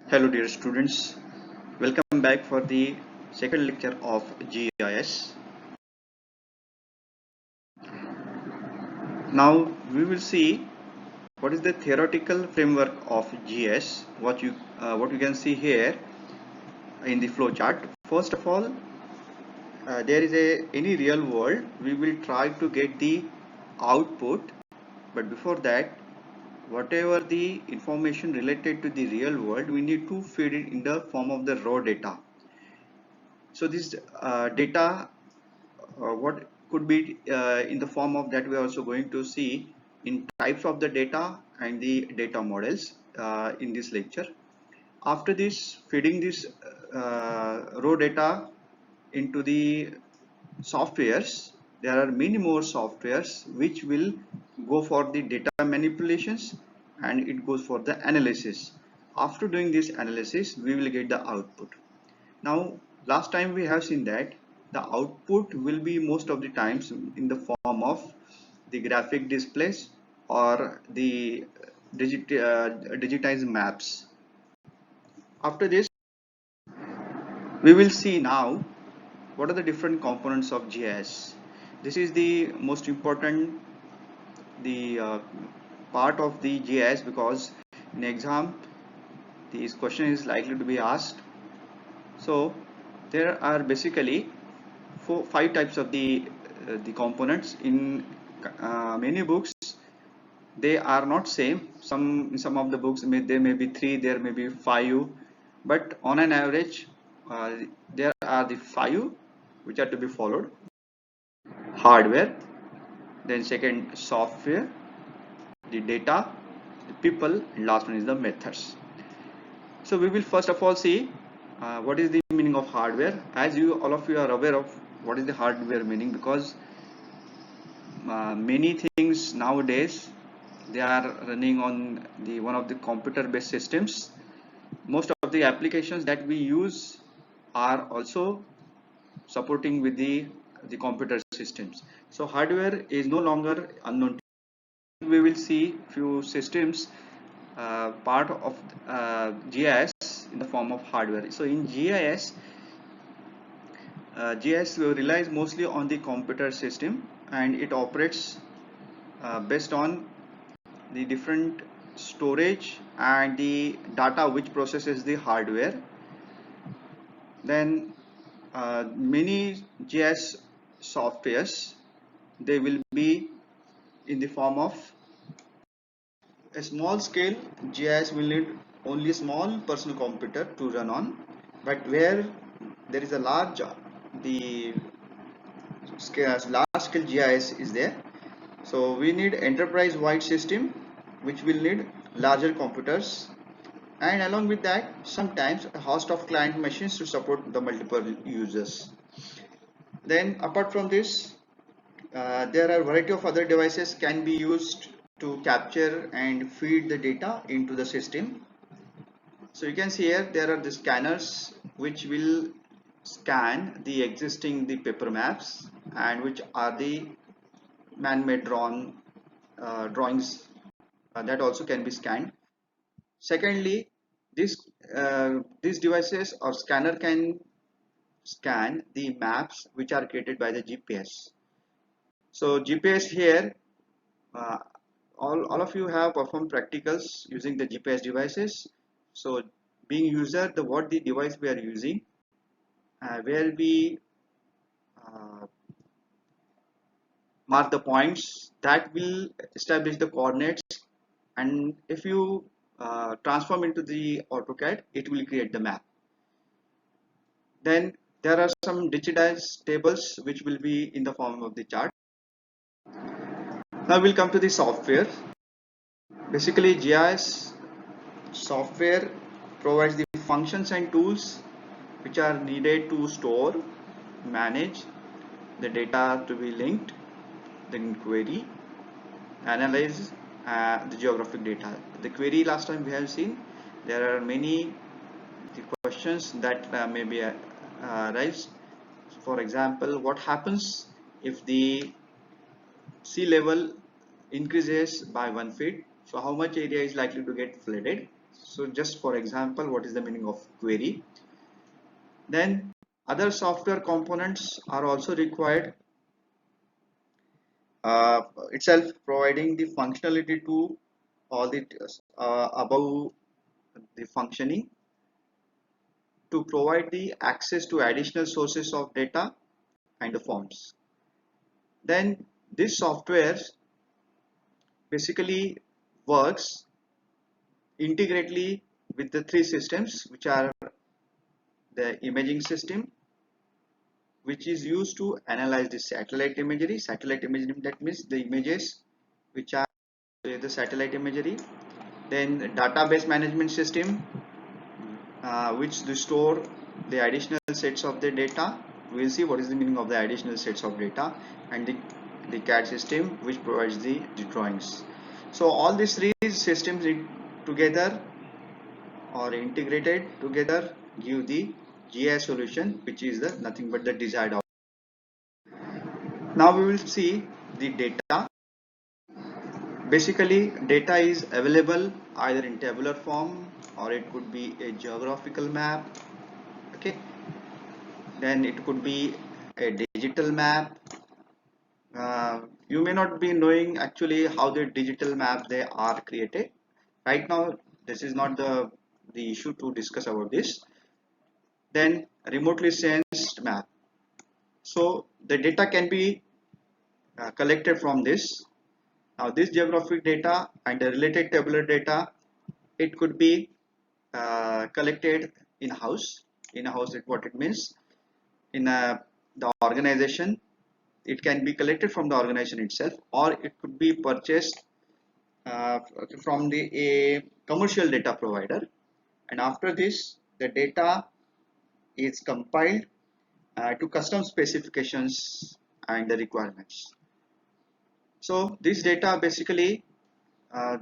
Hello dear students, welcome back for the second lecture of GIS. Now we will see what is the theoretical framework of GIS, what you can see here in the flow chart. First of all, there is any real world, we will try to get the output, but before that, whatever the information related to the real world, we need to feed it in the form of the raw data. So this data, what could be in the form of that, we are also going to see in types of the data and the data models in this lecture. After this, feeding this raw data into the softwares, there are many more softwares which will go for the data manipulations, and it goes for the analysis. After doing this analysis, we will get the output. Now, last time we have seen that the output will be most of the times in the form of the graphic displays or the digitized maps. After this, we will see now what are the different components of GIS. This is the most important part of the GIS, because in exam this question is likely to be asked. So there are basically five types of the components in many books. They are not same. In some of the books there may be three, there may be five, but on an average there are the five which are to be followed: hardware, then second software, the data, the people, and last one is the methods. So we will first of all see what is the meaning of hardware. As all of you are aware of what is the hardware meaning, because many things nowadays they are running on the one of the computer based systems. Most of the applications that we use are also supporting with the computer systems. So hardware is no longer unknown. We will see few systems part of GIS in the form of hardware. So in GIS, GIS relies mostly on the computer system, and it operates based on the different storage and the data which processes the hardware. Then many GIS softwares, they will be in the form of a small scale. GIS will need only a small personal computer to run on, but where there is a large large scale GIS is there, so we need enterprise wide system which will need larger computers, and along with that sometimes a host of client machines to support the multiple users. Then apart from this, there are a variety of other devices can be used to capture and feed the data into the system. So you can see here there are the scanners which will scan the existing paper maps, and which are the man-made drawings that also can be scanned. Secondly, these devices or scanner can scan the maps which are created by the GPS. So GPS here, uh, all of you have performed practicals using the GPS devices. So being user, what the device we are using, where we uh, mark the points that will establish the coordinates, and if you transform into the AutoCAD, it will create the map. Then there are some digitized tables which will be in the form of the chart. Now we'll come to the software. Basically GIS software provides the functions and tools which are needed to store, manage the data to be linked, then query, analyze the geographic data. The query, last time we have seen, there are many the questions that may be raised. For example, what happens if the sea level increases by 1 feet? So how much area is likely to get flooded? So just for example, what is the meaning of query? Then other software components are also required, uh, itself providing the functionality to all the above the functioning, to provide the access to additional sources of data and the forms. Then this software basically works integrately with the three systems, which are the imaging system, which is used to analyze the satellite imagery. Satellite imagery, that means the images which are the satellite imagery. Then database management system, which store the additional sets of the data. We will see what is the meaning of the additional sets of data. And the CAD system, which provides the drawings. So all these three systems together or integrated together give the GIS solution, which is the nothing but the desired outcome. Now we will see the data. Basically, data is available either in tabular form or it could be a geographical map. Okay, then it could be a digital map. You may not be knowing actually how the digital map they are created. Right now, this is not the issue to discuss about this. Then remotely sensed map. So the data can be collected from this. Now this geographic data and the related tabular data, it could be collected in-house. In-house is what it means. In the organization, it can be collected from the organization itself, or it could be purchased from a commercial data provider. And after this, the data is compiled to custom specifications and the requirements. So this data basically, uh,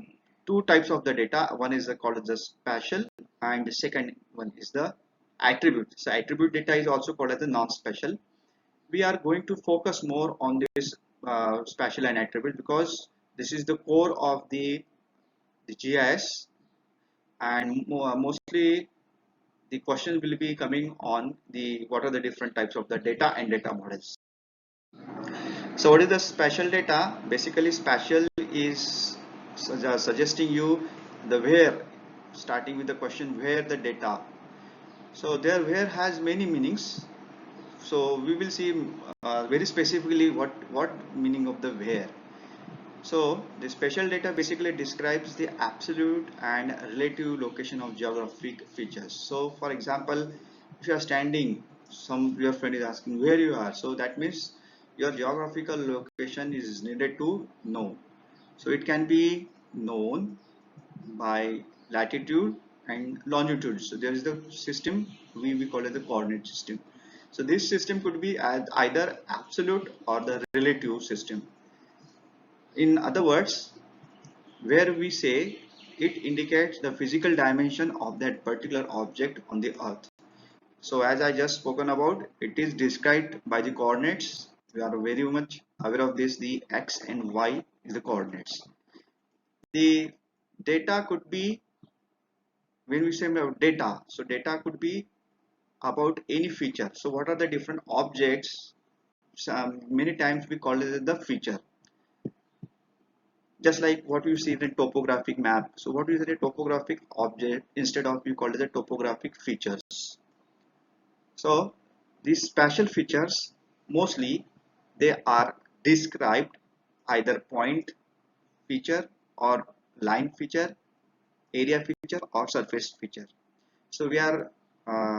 two types of the data. One is called the spatial, and the second one is the attribute. So attribute data is also called as the non-spatial. We are going to focus more on this spatial and attribute because this is the core of the GIS, and mostly the question will be coming on the what are the different types of the data and data models. So what is the spatial data? Basically spatial is suggesting you the where, starting with the question where the data. So there where has many meanings. So we will see very specifically what meaning of the where. So the spatial data basically describes the absolute and relative location of geographic features. So for example, if you are standing, your friend is asking where you are, so that means your geographical location is needed to know. So it can be known by latitude and longitude. So there is the system we call it the coordinate system. So this system could be either absolute or the relative system. In other words, where we say it indicates the physical dimension of that particular object on the earth. So as I just spoken about, it is described by the coordinates. We are very much aware of this. The x and y is the coordinates. The data could be, when we say about data, so data could be about any feature. So what are the different objects? Many times we call it the feature, just like what you see in the topographic map. So what is a topographic object? Instead of you call it the topographic features. So these spatial features mostly they are described either point feature or line feature, area feature or surface feature. So we are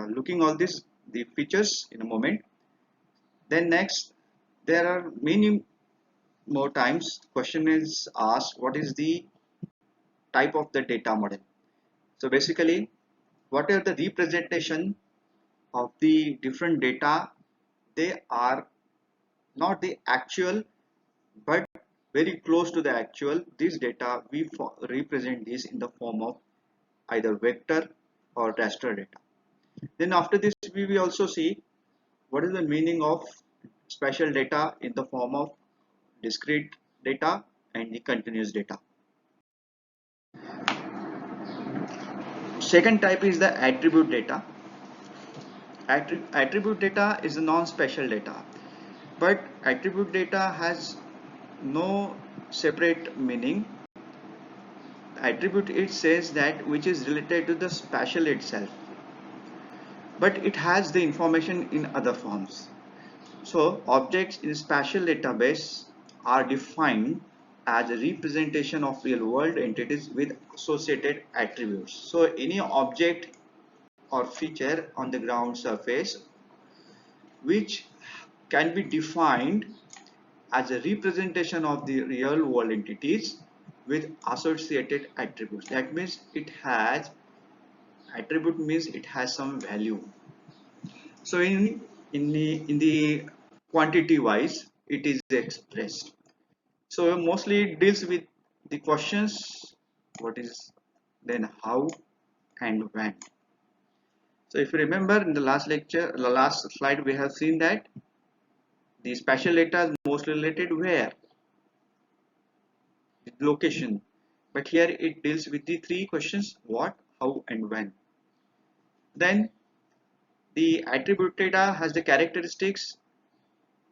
looking all this the features in a moment. Then next, there are many more times question is asked what is the type of the data model. So basically, what are the representation of the different data? They are not the actual, but very close to the actual. This data we represent this in the form of either vector or raster data. Then after this, we will also see what is the meaning of spatial data in the form of discrete data and the continuous data. Second type is the attribute data. Attribute data is a non-special data, but attribute data has no separate meaning. Attribute, it says that which is related to the spatial itself, but it has the information in other forms. So objects in spatial database are defined as a representation of real world entities with associated attributes. So any object or feature on the ground surface which can be defined as a representation of the real world entities with associated attributes. That means it has attribute, means it has some value. So in the quantity wise it is expressed. So mostly it deals with the questions what is, then how, and when. So if you remember in the last lecture, the last slide, we have seen that the spatial data is mostly related where, location, but here it deals with the three questions: what, how, and when. Then the attribute data has the characteristics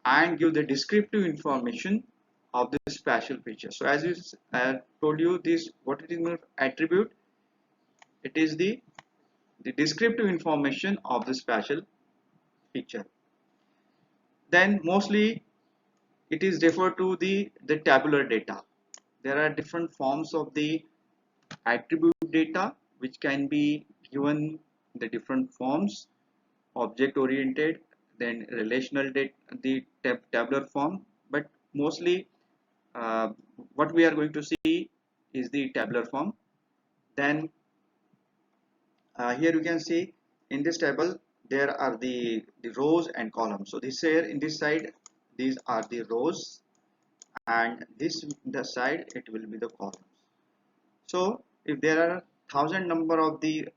and give the descriptive information of the spatial feature. So as you told you, this what it is attribute, it is the descriptive information of the spatial feature. Then mostly it is referred to the tabular data. There are different forms of the attribute data which can be given in the different forms: object oriented, then relational data, the tabular form. But mostly uh, what we are going to see is the tabular form. Then here you can see in this table there are the rows and columns. So this here in this side these are the rows, and this the side it will be the columns. So if there are thousand number of the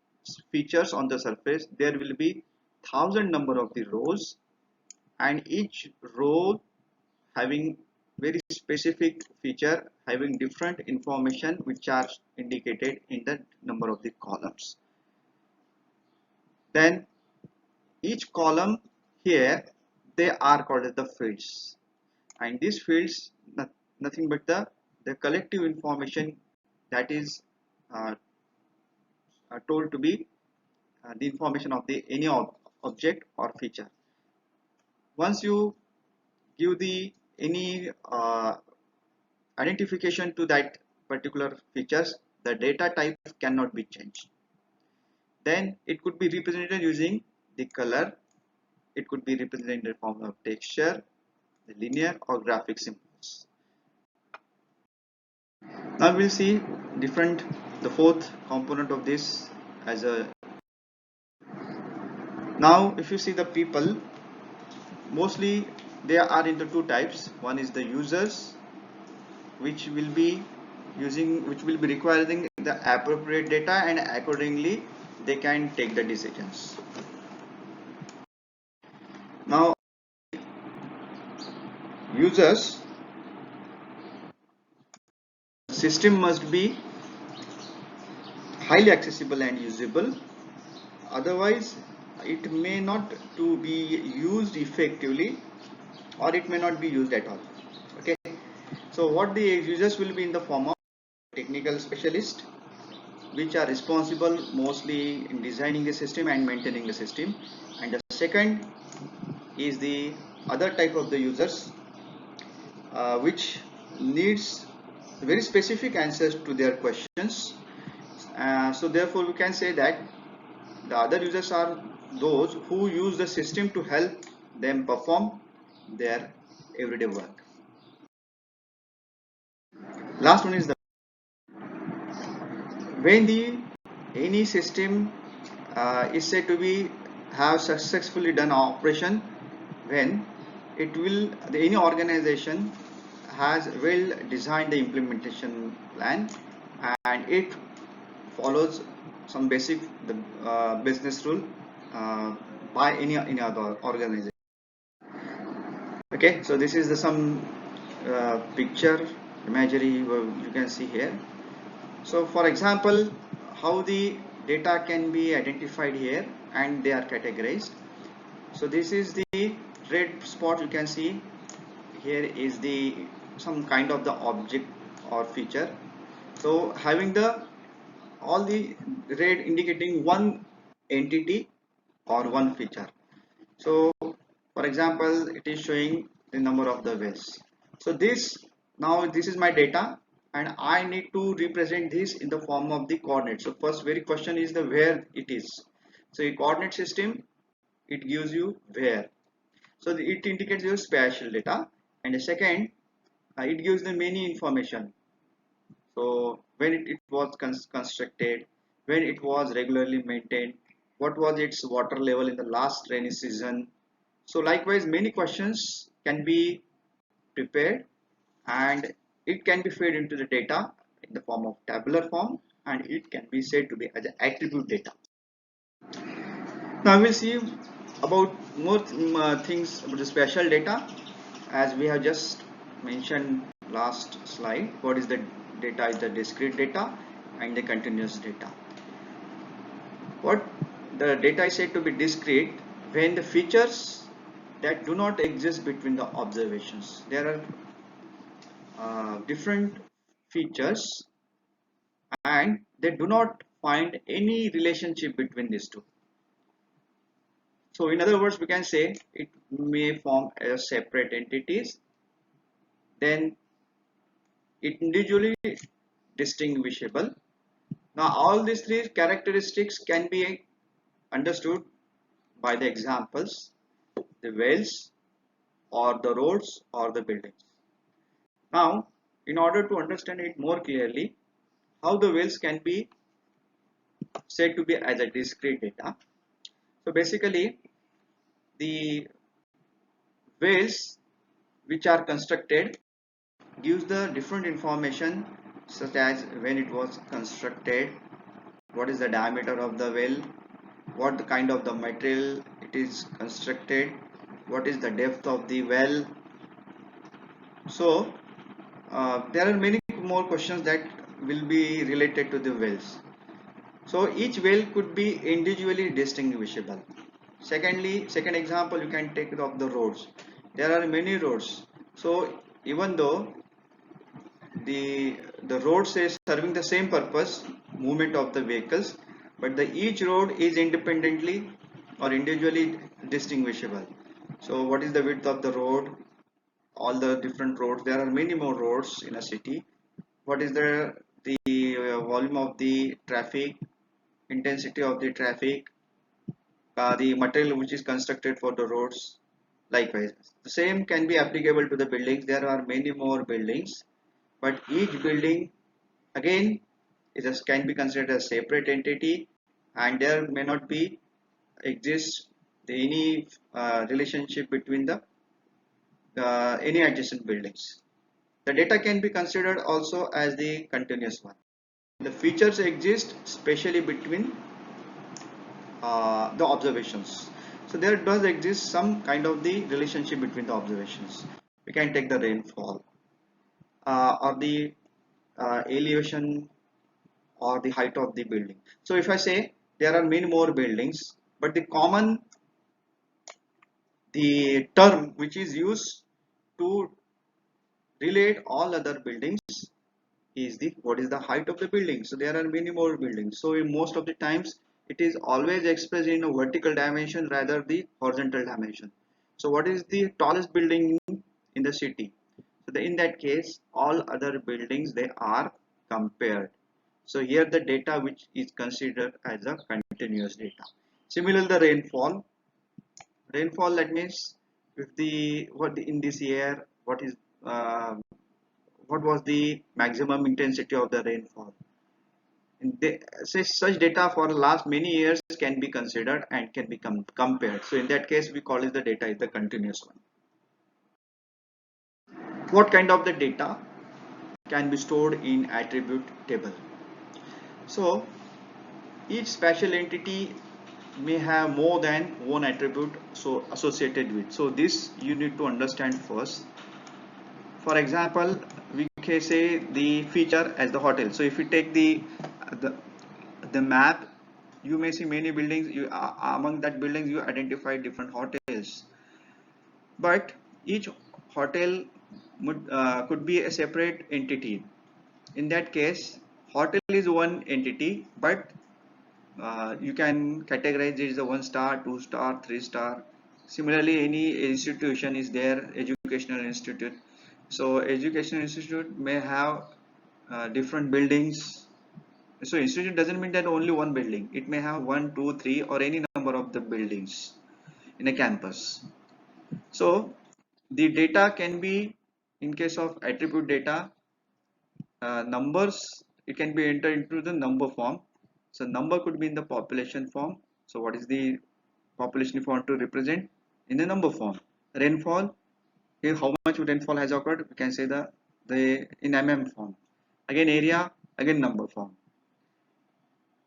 features on the surface, there will be thousand number of the rows, and each row having very specific feature having different information which are indicated in the number of the columns. Then each column here, they are called as the fields, and these fields nothing but the collective information that is uh, told to be the information of the any object or feature. Once you give the any identification to that particular features, the data type cannot be changed. Then it could be represented using the color, it could be represented in the form of texture, the linear or graphic symbols. Now we'll see the fourth component of this as a. Now if you see the people, mostly they are into two types. One is the users, which will be requiring the appropriate data, and accordingly they can take the decisions. Now users, system must be highly accessible and usable, otherwise it may not to be used effectively, or it may not be used at all. Okay, so what the users will be in the form of technical specialist, which are responsible mostly in designing the system and maintaining the system. And the second is the other type of the users which needs very specific answers to their questions. So therefore we can say that the other users are those who use the system to help them perform their everyday work. Last one is the when any system is said to be have successfully done operation, when any organization has well designed the implementation plan, and it follows some basic business rule by any other organization. Okay, so this is some picture imagery you can see here. So for example, how the data can be identified here and they are categorized. So this is the red spot. You can see here is the some kind of the object or feature. So having the all the red indicating one entity or one feature. So for example, it is showing the number of the wells. So this is my data and I need to represent this in the form of the coordinates. So first very question is the where it is. So a coordinate system, it gives you where. So it indicates your spatial data, and the second, it gives the many information. So when it was constructed, when it was regularly maintained, what was its water level in the last rainy season. So likewise, many questions can be prepared and it can be fed into the data in the form of tabular form, and it can be said to be as an attribute data. Now we'll see about more things about the spatial data, as we have just mentioned last slide. What is the data? Is the discrete data and the continuous data. What the data is said to be discrete when the features that do not exist between the observations. There are different features and they do not find any relationship between these two. So in other words, we can say it may form as separate entities, then it individually distinguishable. Now all these three characteristics can be understood by the examples, the wells or the roads or the buildings. Now in order to understand it more clearly, how the wells can be said to be as a discrete data. So basically the wells which are constructed gives the different information, such as when it was constructed, what is the diameter of the well, what the kind of the material it is constructed, what is the depth of the well. So there are many more questions that will be related to the wells. So each well could be individually distinguishable. Secondly, second example you can take of the roads. There are many roads. So even though the roads is serving the same purpose, movement of the vehicles, but the each road is independently or individually distinguishable. So what is the width of the road, all the different roads, there are many more roads in a city. What is the volume of the traffic, intensity of the traffic, the material which is constructed for the roads. Likewise, the same can be applicable to the buildings. There are many more buildings, but each building again can be considered a separate entity, and there may not be exist any relationship between the any adjacent buildings. The data can be considered also as the continuous one. The features exist especially between the observations. So there does exist some kind of the relationship between the observations. We can take the rainfall or the elevation or the height of the building. So if I say there are many more buildings, but the term which is used to relate all other buildings is the what is the height of the building. So there are many more buildings. So in most of the times it is always expressed in a vertical dimension rather the horizontal dimension. So what is the tallest building in the city? So in that case all other buildings they are compared. So here the data which is considered as a continuous data. Similarly the rainfall, that means if in this year uh, what was the maximum intensity of the rainfall. Such data for the last many years can be considered and can be compared. So in that case we call it the data is the continuous one. What kind of the data can be stored in attribute table? So each spatial entity may have more than one attribute so associated with. So this you need to understand first. For example, we can say the feature as the hotel. So if we take the map You may see many buildings. Among that buildings you identify different hotels, but each hotel could be a separate entity. In that case, hotel is one entity, but you can categorize it as a 1 star, 2 star, 3 star. Similarly, any institution is there, educational institute. So educational institute may have different buildings. So institute doesn't mean that only one building. It may have one, two, three, or any number of the buildings in a campus. So the data can be, in case of attribute data, numbers, it can be entered into the number form. So number could be in the population form. So what is the population if you want to represent in the number form? Rainfall, here how much rainfall has occurred, we can say the in form. Again area, again number form.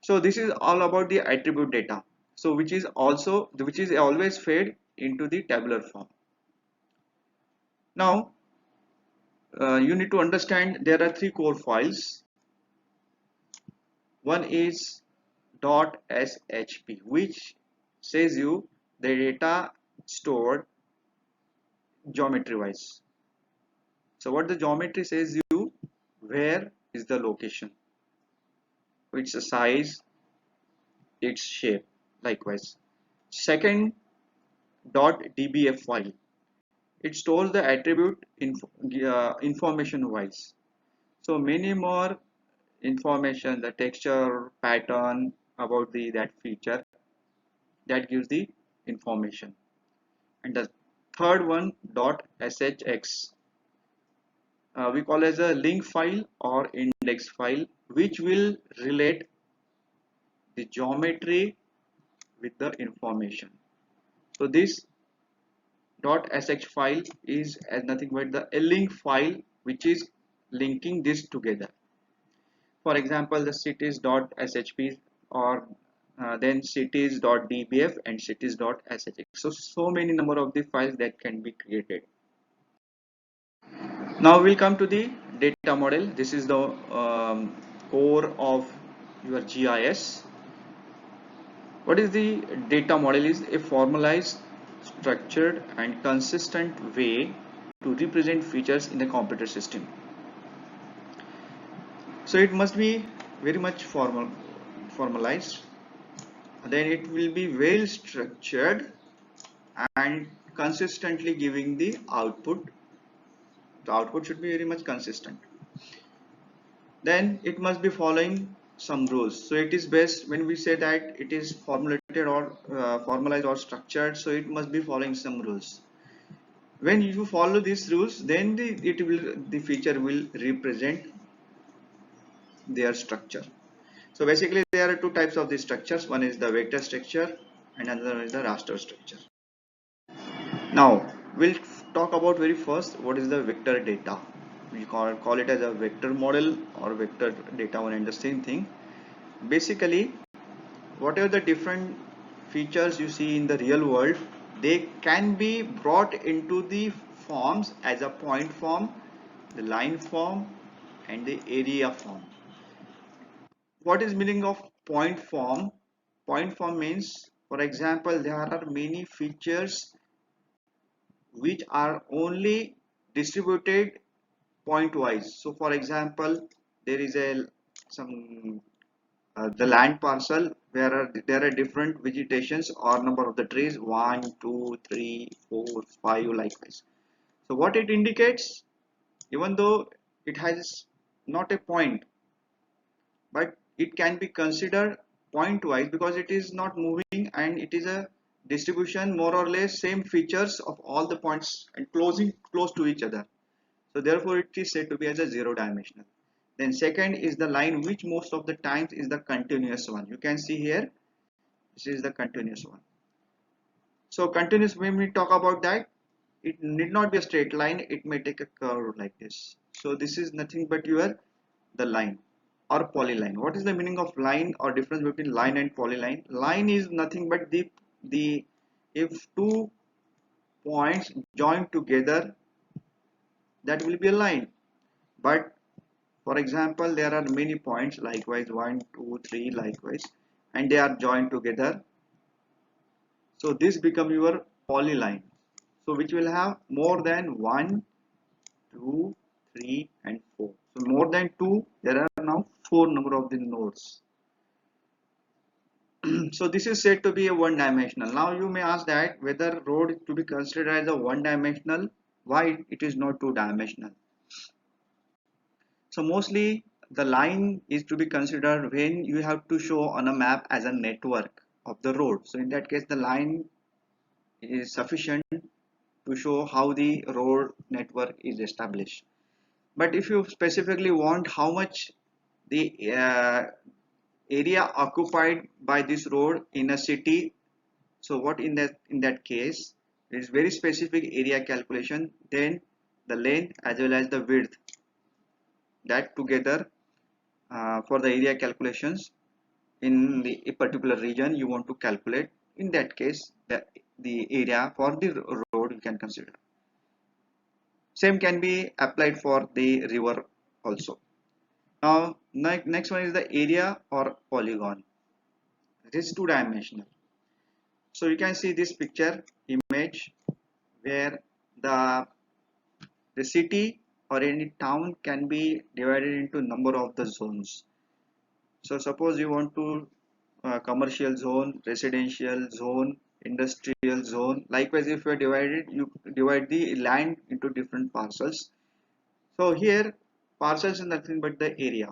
So this is all about the attribute data. So which is always fed into the tabular form. Now you need to understand there are three core files. One is .shp, which says you the data stored geometry wise. So what the geometry says you, where is the location, its size, its shape. Likewise, second .dbf file, it stores the attribute information wise. So many more information, the texture, pattern about the that feature, that gives the information. And the third one .shx, we call as a link file or index file, which will relate the geometry with the information. So this .sh file is as nothing but the a link file which is linking this together. For example, the cities.shp or then cities.dbf and cities.shx. So many number of the files that can be created. Now we'll come to the data model. This is the core of your GIS. What is the data model? Is a formalized, structured and consistent way to represent features in a computer system. So it must be very much formalized, then it will be well structured and consistently giving the output. The output should be very much consistent. Then it must be following some rules. So it is best when we say that it is formulated or formalized or structured, so it must be following some rules. When you follow these rules, then the feature will represent their structure. So basically there are two types of these structures. One is the vector structure and another is the raster structure. Now we'll talk about very first what is the vector data. We call it as a vector model or vector data, one and the same thing. Basically, whatever the different features you see in the real world, they can be brought into the forms as a point form, the line form and the area form. What is meaning of point form? Point form means, for example, there are many features which are only distributed point wise. So for example, there is a some the land parcel where there are different vegetations or number of the trees, 1 2 3 4 5 likewise. So what it indicates, even though it has not a point, but it can be considered point wise because it is not moving and it is a distribution more or less same features of all the points and close to each other. So therefore it is said to be as a zero dimensional. Then second is the line, which most of the times is the continuous one. You can see here, this is the continuous one. So continuous, when we talk about that, it need not be a straight line, it may take a curve like this. So this is nothing but your the line or polyline. What is the meaning of line or difference between line and polyline? Line is nothing but the if two points join together, that will be a line. But for example, there are many points likewise 1 2 3 likewise. and they are joined together. So this become your polyline. So which will have more than 1, 2, 3 and 4. So more than 2, there are now 4 number of the nodes. So this is said to be a one dimensional. Now you may ask that whether road is to be considered as a one dimensional, why it is not two dimensional. So mostly the line is to be considered when you have to show on a map as a network of the road. So in that case the line is sufficient to show how the road network is established. But if you specifically want how much the area occupied by this road in a city, so what in that case is very specific area calculation, then the length as well as the width, that together for the area calculations in a particular region you want to calculate. In that case the area for the road you can consider. Same can be applied for the river also. Now next one is the area or polygon. It is two dimensional. So you can see this picture image where the city or any town can be divided into number of the zones. So suppose you want to commercial zone, residential zone, industrial zone. Likewise, if you are divided, you divide the land into different parcels. So here parcels is nothing but the area.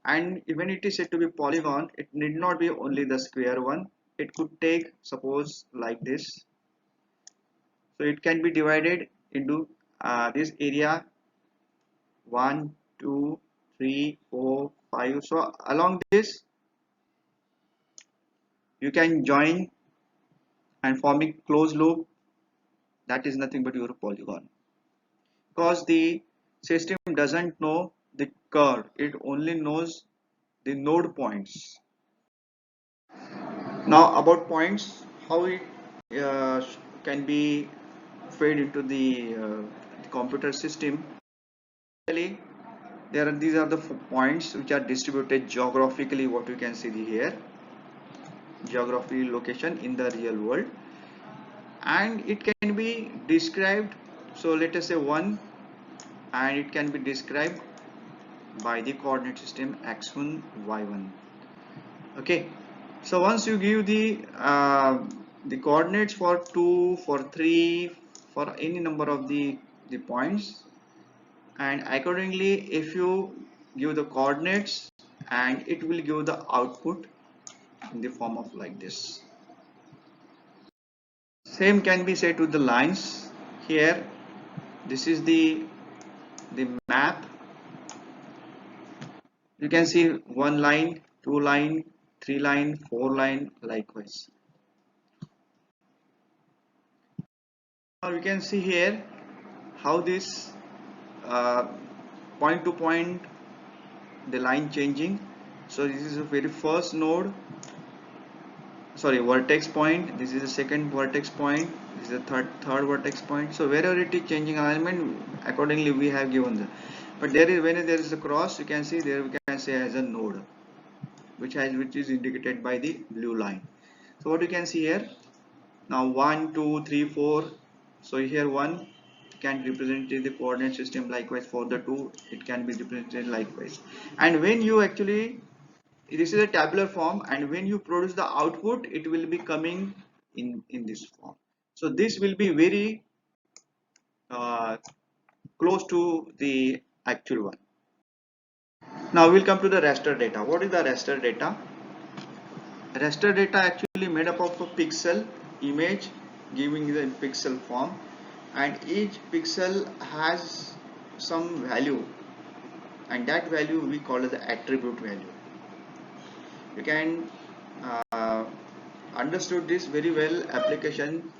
And when it is said to be polygon, it need not be only the square one. It could take suppose like this. So it can be divided into this area 1, 2, 3, 4, 5. So along this you can join and forming closed loop. That is nothing but your polygon, because the system doesn't know the curve, it only knows the node points. Now about points, how it can be fed into the computer system. Actually, these are the points which are distributed geographically, what you can see here, geography location in the real world, and it can be described. So let us say 1, and it can be described by the coordinate system x1 y1. Okay, so once you give the coordinates for 2, for 3, for any number of the points, and accordingly if you give the coordinates, and it will give the output in the form of like this. Same can be said to the lines. Here this is the map. You can see 1 line, 2 line, 3 line, 4 line, likewise. Now you can see here how this uh, point to point the line changing. So this is the very first node, sorry, vertex point. This is the second vertex point. This is the third vertex point. So wherever it is changing alignment, accordingly we have given the. But there is, when there is a cross, you can see there we can say as a node, which is indicated by the blue line. So what you can see here now 1, 2, 3, 4. So here 1 can represent the coordinate system, likewise for the 2 it can be represented likewise. And when you actually, this is a tabular form, and when you produce the output it will be coming in this form. So this will be very close to the actual one. Now we'll come to the raster data. What is the raster data? Raster data actually made up of a pixel image giving the pixel form, and each pixel has some value, and that value we call as the attribute value. You can understood this very well application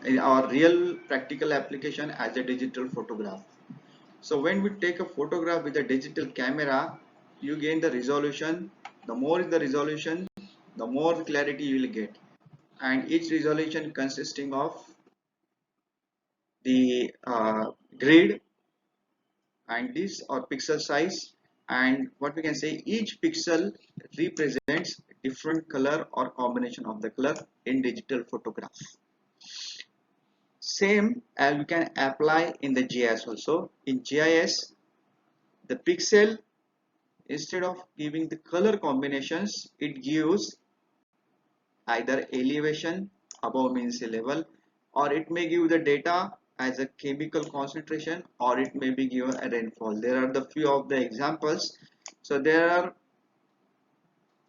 in our real practical application as a digital photograph. So when we take a photograph with a digital camera, you gain the resolution. The more is the resolution, the more clarity you will get, and each resolution consisting of the grid and this or pixel size and what we can say, each pixel represents different color or combination of the color in digital photograph. Same as you can apply in the GIS also. In GIS, the pixel, instead of giving the color combinations, it gives either elevation above mean sea level, or it may give the data as a chemical concentration, or it may be given a rainfall. There are the few of the examples. So there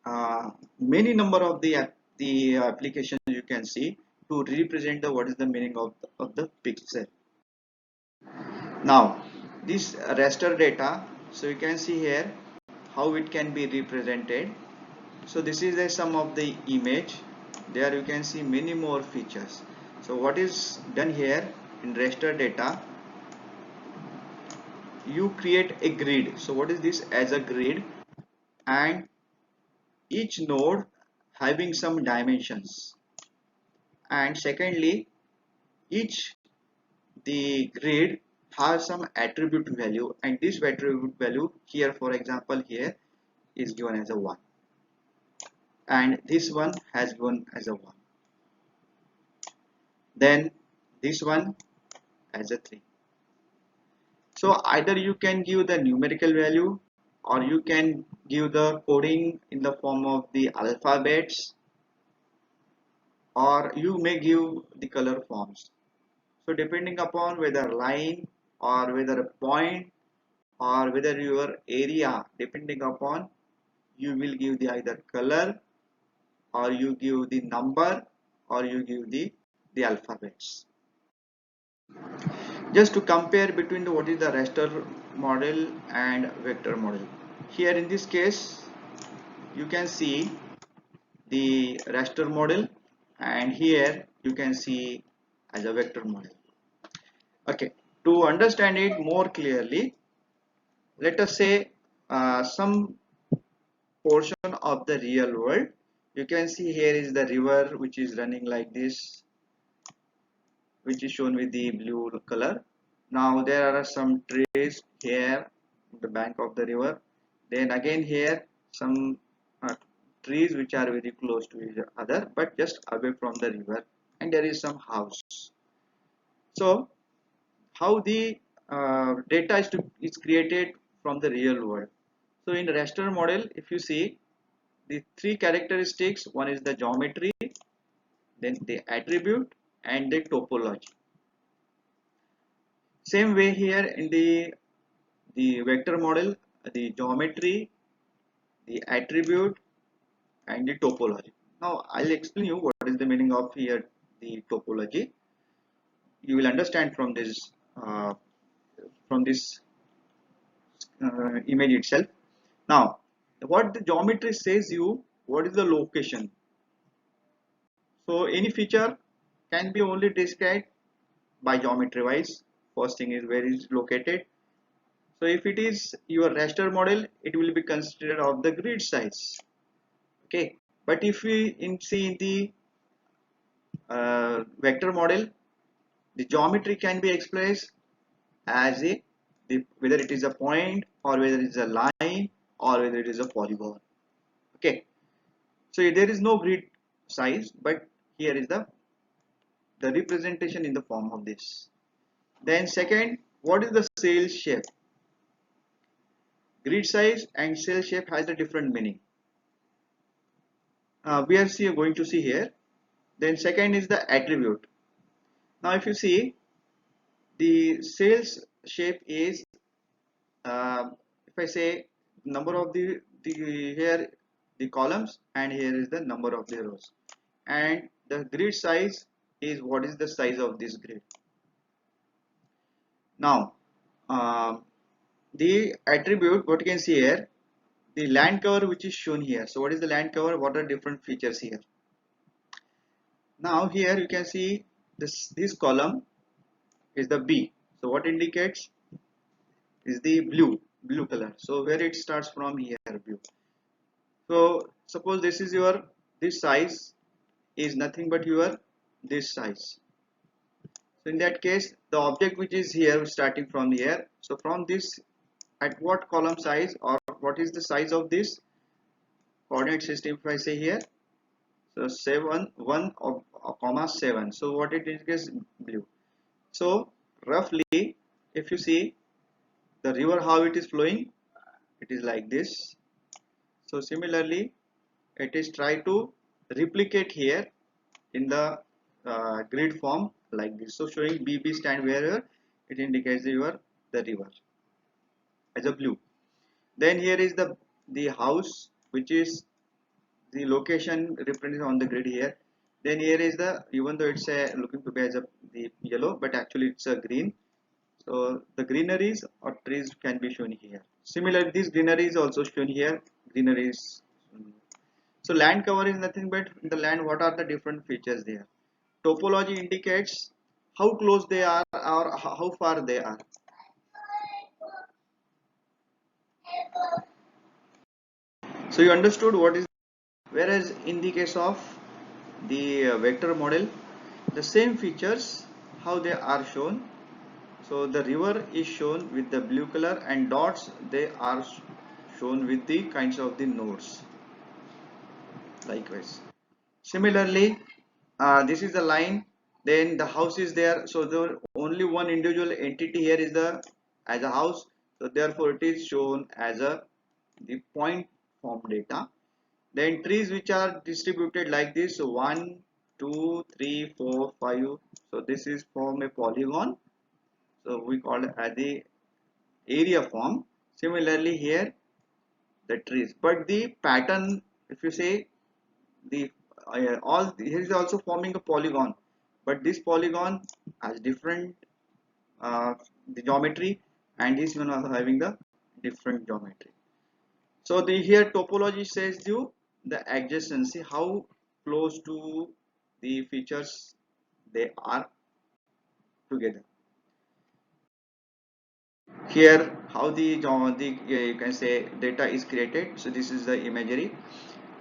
are many number of the applications you can see to represent the what is the meaning of the pixel. Now this raster data, so you can see here how it can be represented. So this is a sum of the image. There you can see many more features. So what is done here in raster data, you create a grid. So what is this? As a grid, and each node having some dimensions, and secondly each the grid has some attribute value, and this attribute value here, for example, here is given as a 1, and this one has given as a 1, then this one as a 3. So either you can give the numerical value, or you can give the coding in the form of the alphabets, or you may give the color forms. So depending upon whether line or whether a point or whether your area, depending upon, you will give the either color, or you give the number, or you give the alphabets. Just to compare between what is the raster model and vector model. Here in this case you can see the raster model, and here you can see as a vector model. Okay, to understand it more clearly, let us say some portion of the real world. You can see here is the river which is running like this, which is shown with the blue color. Now there are some trees here in the bank of the river. Then again here some trees which are very close to each other but just away from the river, and there is some house. So how the data is created from the real world. So in raster model, if you see the three characteristics, one is the geometry, then the attribute, and the topology. Same way here in the vector model, the geometry, the attribute, and the topology. Now I'll explain you what is the meaning of here the topology. You will understand from this uh, image itself. Now what the geometry says you, what is the location. So any feature can be only described by geometry wise. First thing is where it is located. So if it is your raster model, it will be considered of the grid size. Okay, but if we see in the vector model, the geometry can be expressed as whether it is a point, or whether it is a line, or whether it is a polygon. Okay, so there is no grid size, but here is the representation in the form of this. Then second, what is the cell shape? Grid size and cell shape has a different meaning. We are going to see here. Then second is the attribute. Now if you see, the cells shape is if I say number of the here the columns, and here is the number of the rows, and the grid size is what is the size of this grid. Now the attribute, what you can see here, the land cover which is shown here. So what is the land cover? What are different features here? Now here you can see this column is the B. So what indicates is the blue color. So where it starts from here, blue. So suppose this is your, this size is nothing but your this size. So in that case, the object which is here starting from here, so from this at what column size, or what is the size of this coordinate system. If I say here, so 7 1 of, comma 7, so what it is blue. So roughly, if you see the river how it is flowing, it is like this. So similarly, it is try to replicate here in the grid form like this. So showing BB stand wherever it indicates the river as a blue. Then here is the house, which is the location represented on the grid here. Then here is the, even though it's a looking to be as a the yellow, but actually it's a green. So the greeneries or trees can be shown here. Similarly, this greenery is also shown here. Greeneries. So land cover is nothing but in the land. What are the different features there? Topology indicates how close they are or how far they are. So you understood what is. Whereas in the case of the vector model, the same features how they are shown. So the river is shown with the blue color, and dots they are shown with the kinds of the nodes. Likewise, similarly, this is the line, then the house is there, so the only one individual entity here is the as a house, so therefore it is shown as a the point form data. Then trees which are distributed like this, so 1 2 3 4 5, so this is form a polygon, so we call it as the area form. Similarly here the trees, but the pattern, if you say the all here is also forming a polygon, but this polygon has different the geometry, and this one also having the different geometry. So the here topology says you the adjacency, how close to the features they are together. Here how the you can say data is created. So this is the imagery.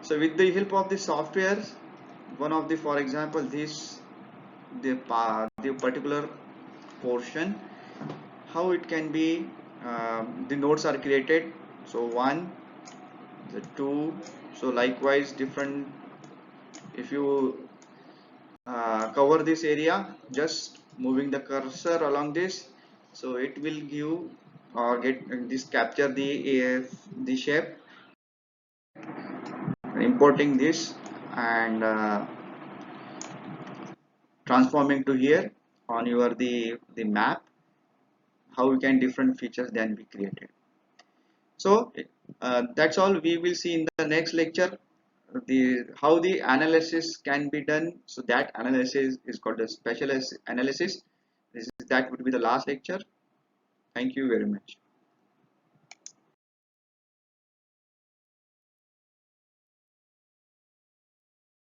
So with the help of the software, one of the, for example, this the particular portion, how it can be the nodes are created. So one, the two, so likewise different. If you cover this area, just moving the cursor along this, so it will give or get this capture the shape, importing this and transforming to here on your the map, how we can different features then be created. So that's all we will see in the next lecture, the how the analysis can be done. So that analysis is called the special analysis. That would be the last lecture. Thank you very much.